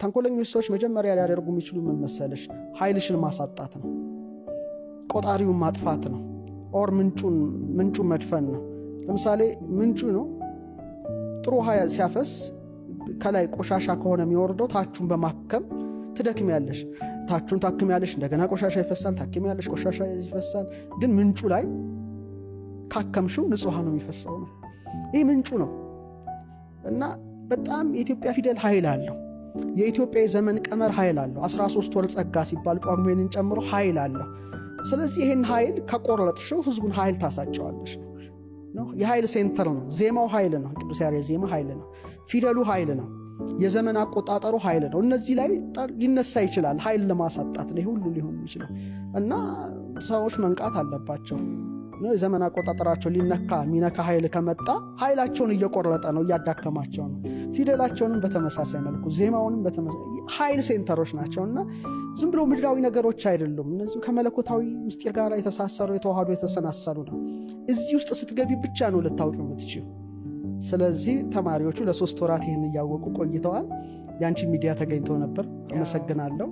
ተንኮለኞች ሰዎች መጀመሪያ ሊያደርጉ የሚችሉ ምን መሰለሽ? ኃይልሽን ማሳጣት ነው፣ ቆጣሪውን ማጥፋት ነው፣ ኦር ምንጩን መድፈን ነው። ለምሳሌ ምንጩ ነው ጥሩ ውሃ ሲያፈስ ከላይ ቆሻሻ ከሆነ የሚወርደው ታቹን በማከም ትደክሚያለሽ፣ ታቹን ታክሚያለሽ፣ እንደገና ቆሻሻ ይፈሳል፣ ታክሚያለሽ፣ ቆሻሻ ይፈሳል። ግን ምንጩ ላይ ካከምሽው ንጹህ ውሃ ነው የሚፈሰው ነው። ይህ ምንጩ ነው። እና በጣም የኢትዮጵያ ፊደል ኃይል አለው። የኢትዮጵያ የዘመን ቀመር ኃይል አለው። 13 ወር ጸጋ ሲባል ጳጉሜንን ጨምሮ ኃይል አለው። ስለዚህ ይህን ኃይል ከቆረጥሽው ህዝቡን ኃይል ታሳጨዋለሽ ነው። የኃይል ሴንተር ነው። ዜማው ኃይል ነው። ቅዱስ ያሬድ ዜማ ኃይል ነው። ፊደሉ ኃይል ነው። የዘመን አቆጣጠሩ ኃይል ነው። እነዚህ ላይ ሊነሳ ይችላል ኃይል ለማሳጣት ነው ሁሉ ሊሆን የሚችለው። እና ሰዎች መንቃት አለባቸው። የዘመን አቆጣጠራቸው ሚነካ ኃይል ከመጣ ኃይላቸውን እየቆረጠ ነው፣ እያዳከማቸው ነው። ፊደላቸውንም በተመሳሳይ መልኩ ዜማውንም ኃይል ሴንተሮች ናቸውና ዝም ብሎ ምድራዊ ነገሮች አይደሉም። እነዚህ ከመለኮታዊ ምስጢር ጋር የተሳሰሩ የተዋሃዱ የተሰናሰሉ ነው። እዚህ ውስጥ ስትገቢ ብቻ ነው ልታውቂ የምትችይው። ስለዚህ ተማሪዎቹ ለ3 ወራት ይህን እያወቁ ቆይተዋል። ያንቺ ሚዲያ ተገኝቶ ነበር። አመሰግናለሁ።